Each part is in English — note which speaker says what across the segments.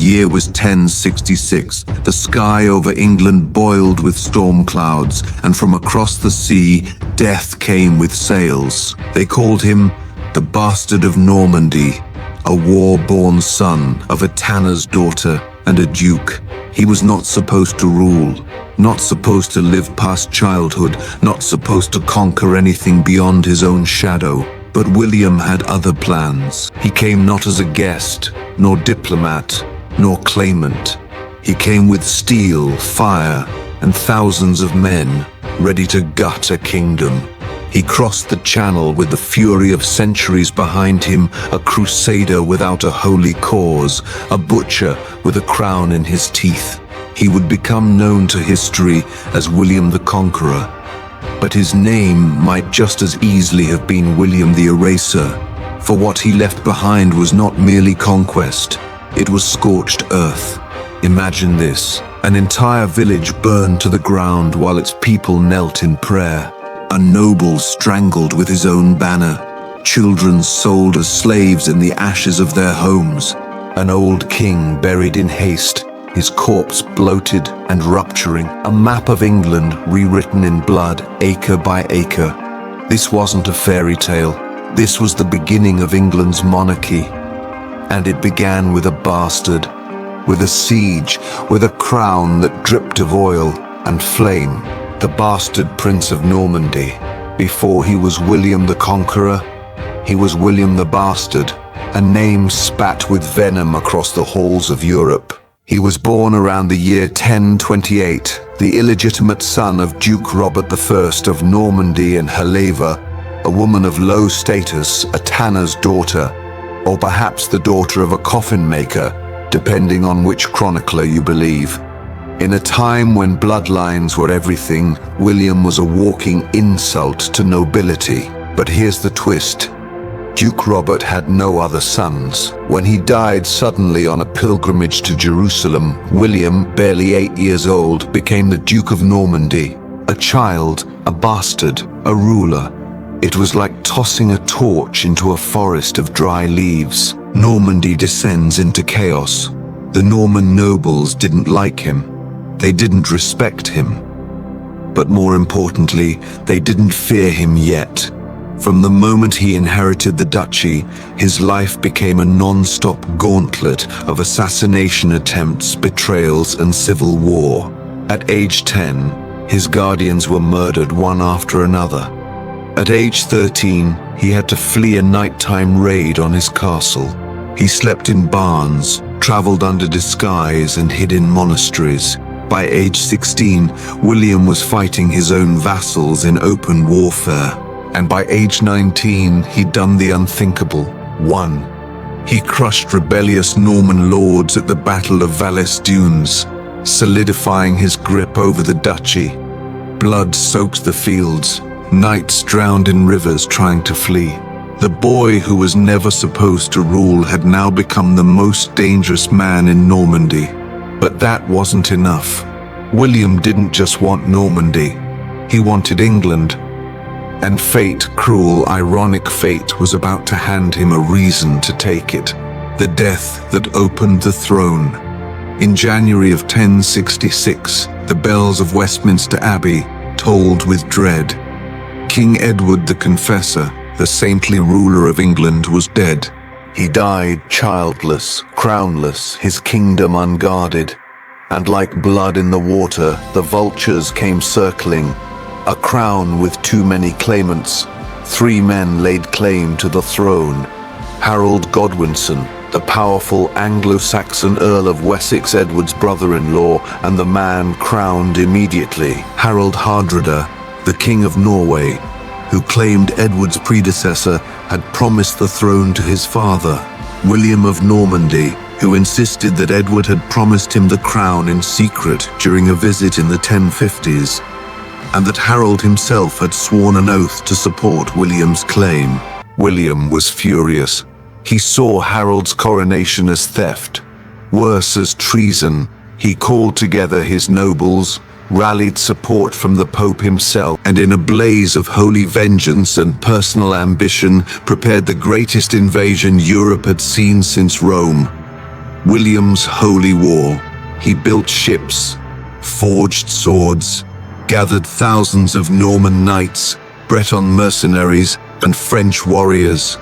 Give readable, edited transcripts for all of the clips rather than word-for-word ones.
Speaker 1: year was 1066. The sky over England boiled with storm clouds, and from across the sea, death came with sails. They called him the Bastard of Normandy, a war-born son of a tanner's daughter and a duke. He was not supposed to rule, not supposed to live past childhood, not supposed to conquer anything beyond his own shadow. But William had other plans. He came not as a guest, nor diplomat, nor claimant. He came with steel, fire, and thousands of men, ready to gut a kingdom. He crossed the Channel with the fury of centuries behind him, a crusader without a holy cause, a butcher with a crown in his teeth. He would become known to history as William the Conqueror. But his name might just as easily have been William the Eraser, for what he left behind was not merely conquest, it was scorched earth. Imagine this, an entire village burned to the ground while its people knelt in prayer, a noble strangled with his own banner, children sold as slaves in the ashes of their homes, an old king buried in haste, his corpse bloated and rupturing, a map of England rewritten in blood, acre by acre. This wasn't a fairy tale. This was the beginning of England's monarchy. And it began with a bastard, with a siege, with a crown that dripped of oil and flame. The bastard Prince of Normandy. Before he was William the Conqueror, he was William the Bastard, a name spat with venom across the halls of Europe. He was born around the year 1028, the illegitimate son of Duke Robert I of Normandy and Helava, a woman of low status, a tanner's daughter, or perhaps the daughter of a coffin maker, depending on which chronicler you believe. In a time when bloodlines were everything, William was a walking insult to nobility. But here's the twist. Duke Robert had no other sons. When he died suddenly on a pilgrimage to Jerusalem, William, barely 8 years old, became the Duke of Normandy. A child, a bastard, a ruler. It was like tossing a torch into a forest of dry leaves. Normandy descends into chaos. The Norman nobles didn't like him. They didn't respect him. But more importantly, they didn't fear him yet. From the moment he inherited the duchy, his life became a non-stop gauntlet of assassination attempts, betrayals, and civil war. At age 10, his guardians were murdered one after another. At age 13, he had to flee a nighttime raid on his castle. He slept in barns, traveled under disguise, and hid in monasteries. By age 16, William was fighting his own vassals in open warfare. And by age 19, he'd done the unthinkable. He crushed rebellious Norman lords at the Battle of Valais Dunes, solidifying his grip over the duchy. Blood soaked the fields, knights drowned in rivers trying to flee. The boy who was never supposed to rule had now become the most dangerous man in Normandy. But that wasn't enough. William didn't just want Normandy, he wanted England. And fate, cruel, ironic fate, was about to hand him a reason to take it. The death that opened the throne. In January of 1066, the bells of Westminster Abbey tolled with dread. King Edward the Confessor, the saintly ruler of England, was dead. He died childless, crownless, his kingdom unguarded. And like blood in the water, the vultures came circling. A crown with too many claimants. 3 men laid claim to the throne. Harold Godwinson, the powerful Anglo-Saxon Earl of Wessex, Edward's brother-in-law, and the man crowned immediately, Harold Hardrada, the King of Norway, who claimed Edward's predecessor had promised the throne to his father, William of Normandy, who insisted that Edward had promised him the crown in secret during a visit in the 1050s. And that Harold himself had sworn an oath to support William's claim. William was furious. He saw Harold's coronation as theft, worse as treason. He called together his nobles, rallied support from the Pope himself, and in a blaze of holy vengeance and personal ambition, prepared the greatest invasion Europe had seen since Rome. William's holy war. He built ships, forged swords, gathered thousands of Norman knights, Breton mercenaries, and French warriors,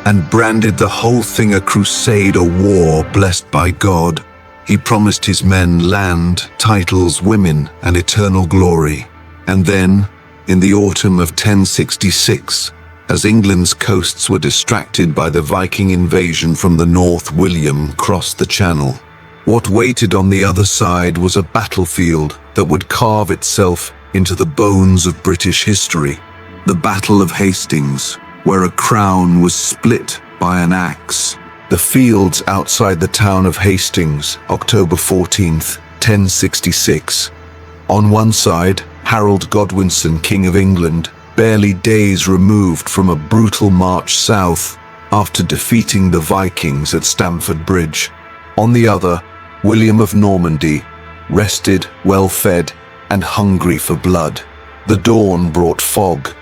Speaker 1: and branded the whole thing a crusade or war blessed by God. He promised his men land, titles, women, and eternal glory. And then, in the autumn of 1066, as England's coasts were distracted by the Viking invasion from the north, William crossed the Channel. What waited on the other side was a battlefield that would carve itself into the bones of British history. The Battle of Hastings, where a crown was split by an axe. The fields outside the town of Hastings, October 14th, 1066. On one side, Harold Godwinson, King of England, barely days removed from a brutal march south after defeating the Vikings at Stamford Bridge. On the other, William of Normandy, rested, well-fed, and hungry for blood. The dawn brought fog.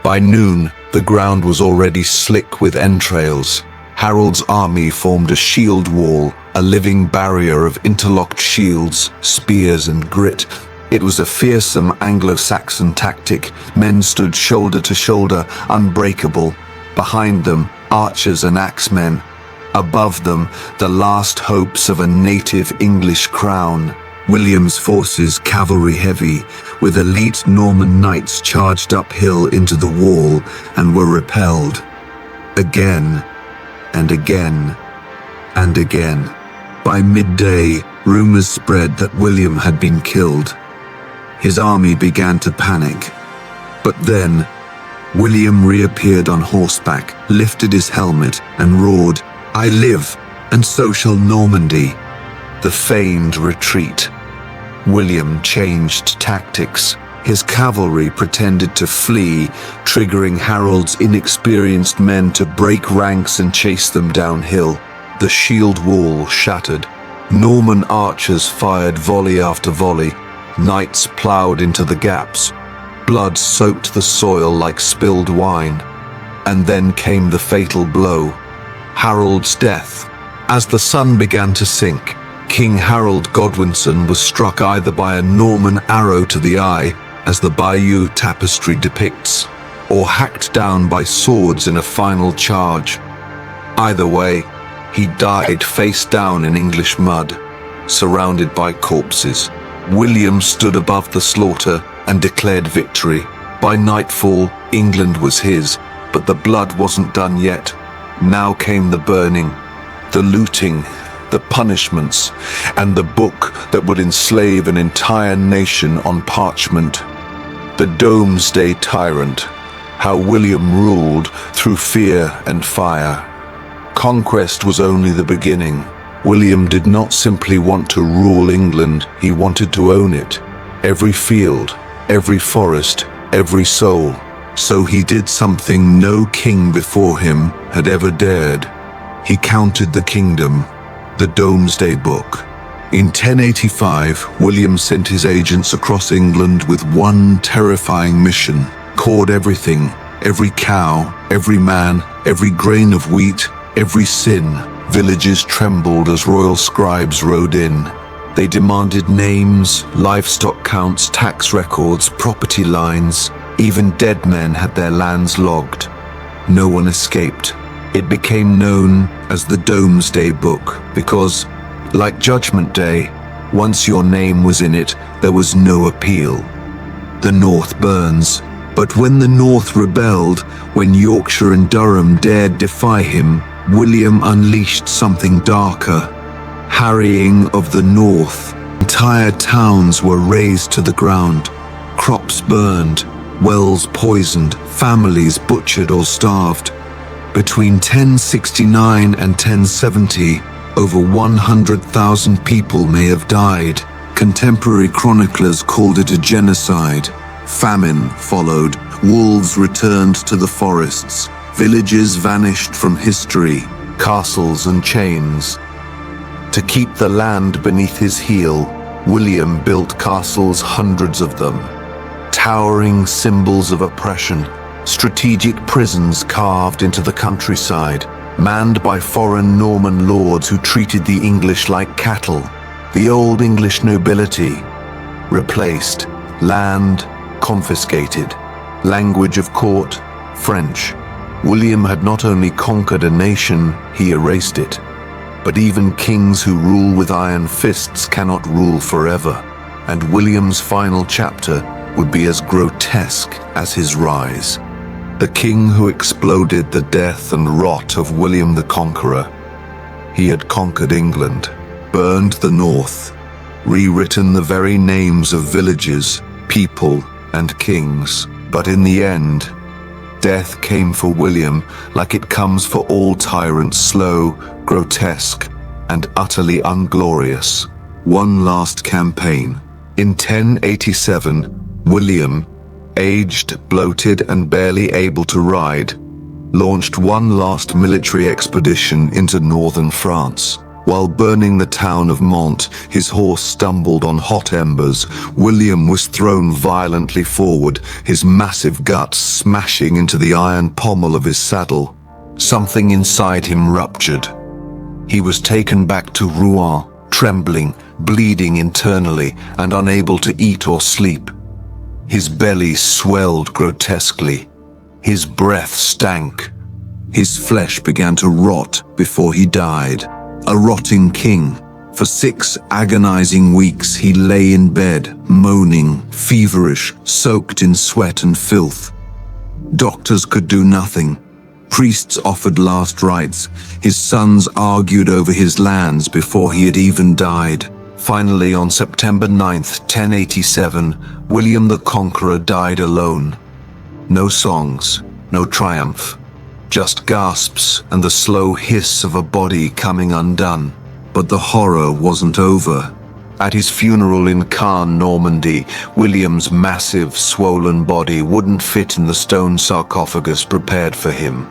Speaker 1: By noon, the ground was already slick with entrails. Harold's army formed a shield wall, a living barrier of interlocked shields, spears, and grit. It was a fearsome Anglo-Saxon tactic. Men stood shoulder to shoulder, unbreakable. Behind them, archers and axemen. Above them, the last hopes of a native English crown. William's forces, cavalry heavy, with elite Norman knights, charged uphill into the wall and were repelled. Again, and again, and again. By midday, rumors spread that William had been killed. His army began to panic. But then, William reappeared on horseback, lifted his helmet, and roared, "I live, and so shall Normandy." The feigned retreat. William changed tactics. His cavalry pretended to flee, triggering Harold's inexperienced men to break ranks and chase them downhill. The shield wall shattered. Norman archers fired volley after volley. Knights plowed into the gaps. Blood soaked the soil like spilled wine. And then came the fatal blow. Harold's death. As the sun began to sink, King Harold Godwinson was struck either by a Norman arrow to the eye, as the Bayeux tapestry depicts, or hacked down by swords in a final charge. Either way, he died face down in English mud, surrounded by corpses. William stood above the slaughter and declared victory. By nightfall, England was his, but the blood wasn't done yet. Now came the burning, the looting, the punishments, and the book that would enslave an entire nation on parchment. The Domesday Tyrant, how William ruled through fear and fire. Conquest was only the beginning. William did not simply want to rule England, he wanted to own it. Every field, every forest, every soul. So he did something no king before him had ever dared. He counted the kingdom, the Domesday Book. In 1085, William sent his agents across England with one terrifying mission. Cord everything, every cow, every man, every grain of wheat, every sin. Villages trembled as royal scribes rode in. They demanded names, livestock counts, tax records, property lines. Even dead men had their lands logged. No one escaped. It became known as the Domesday Book because, like Judgment Day, once your name was in it, there was no appeal. The North burns. But when the North rebelled, when Yorkshire and Durham dared defy him, William unleashed something darker. Harrying of the North. Entire towns were razed to the ground. Crops burned, wells poisoned, families butchered or starved. Between 1069 and 1070, over 100,000 people may have died. Contemporary chroniclers called it a genocide. Famine followed. Wolves returned to the forests. Villages vanished from history. Castles and chains. To keep the land beneath his heel, William built castles, hundreds of them. Towering symbols of oppression. Strategic prisons carved into the countryside. manned by foreign Norman lords who treated the English like cattle. The old English nobility replaced, land confiscated, language of court French. William had not only conquered a nation, he erased it. But even kings who rule with iron fists cannot rule forever, and William's final chapter would be as grotesque as his rise. The king who exploded the death and rot of William the Conqueror. He had conquered England, burned the north, rewritten the very names of villages, people, and kings. But in the end, death came for William like it comes for all tyrants, slow, grotesque, and utterly unglorious. One last campaign. In 1087, William, aged, bloated, and barely able to ride, launched one last military expedition into northern France. While burning the town of Mantes, his horse stumbled on hot embers. William was thrown violently forward, his massive guts smashing into the iron pommel of his saddle. Something inside him ruptured. He was taken back to Rouen, trembling, bleeding internally, and unable to eat or sleep. His belly swelled grotesquely. His breath stank. His flesh began to rot before he died. A rotting king. For 6 agonizing weeks he lay in bed, moaning, feverish, soaked in sweat and filth. Doctors could do nothing. Priests offered last rites. His sons argued over his lands before he had even died. Finally, on September 9th, 1087, William the Conqueror died alone. No songs, no triumph. Just gasps and the slow hiss of a body coming undone. But the horror wasn't over. At his funeral in Caen, Normandy, William's massive, swollen body wouldn't fit in the stone sarcophagus prepared for him.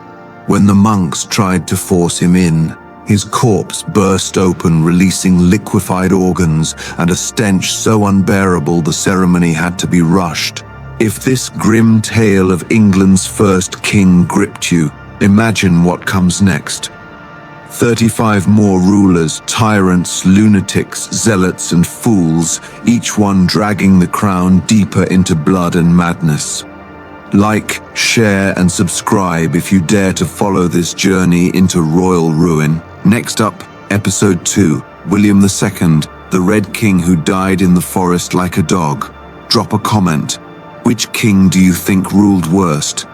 Speaker 1: When the monks tried to force him in, his corpse burst open, releasing liquefied organs and a stench so unbearable the ceremony had to be rushed. If this grim tale of England's first king gripped you, imagine what comes next. 35 more rulers, tyrants, lunatics, zealots, and fools, each one dragging the crown deeper into blood and madness. Like, share, and subscribe if you dare to follow this journey into royal ruin. Next up, Episode 2, William II, the Red King who died in the forest like a dog. Drop a comment. Which king do you think ruled worst?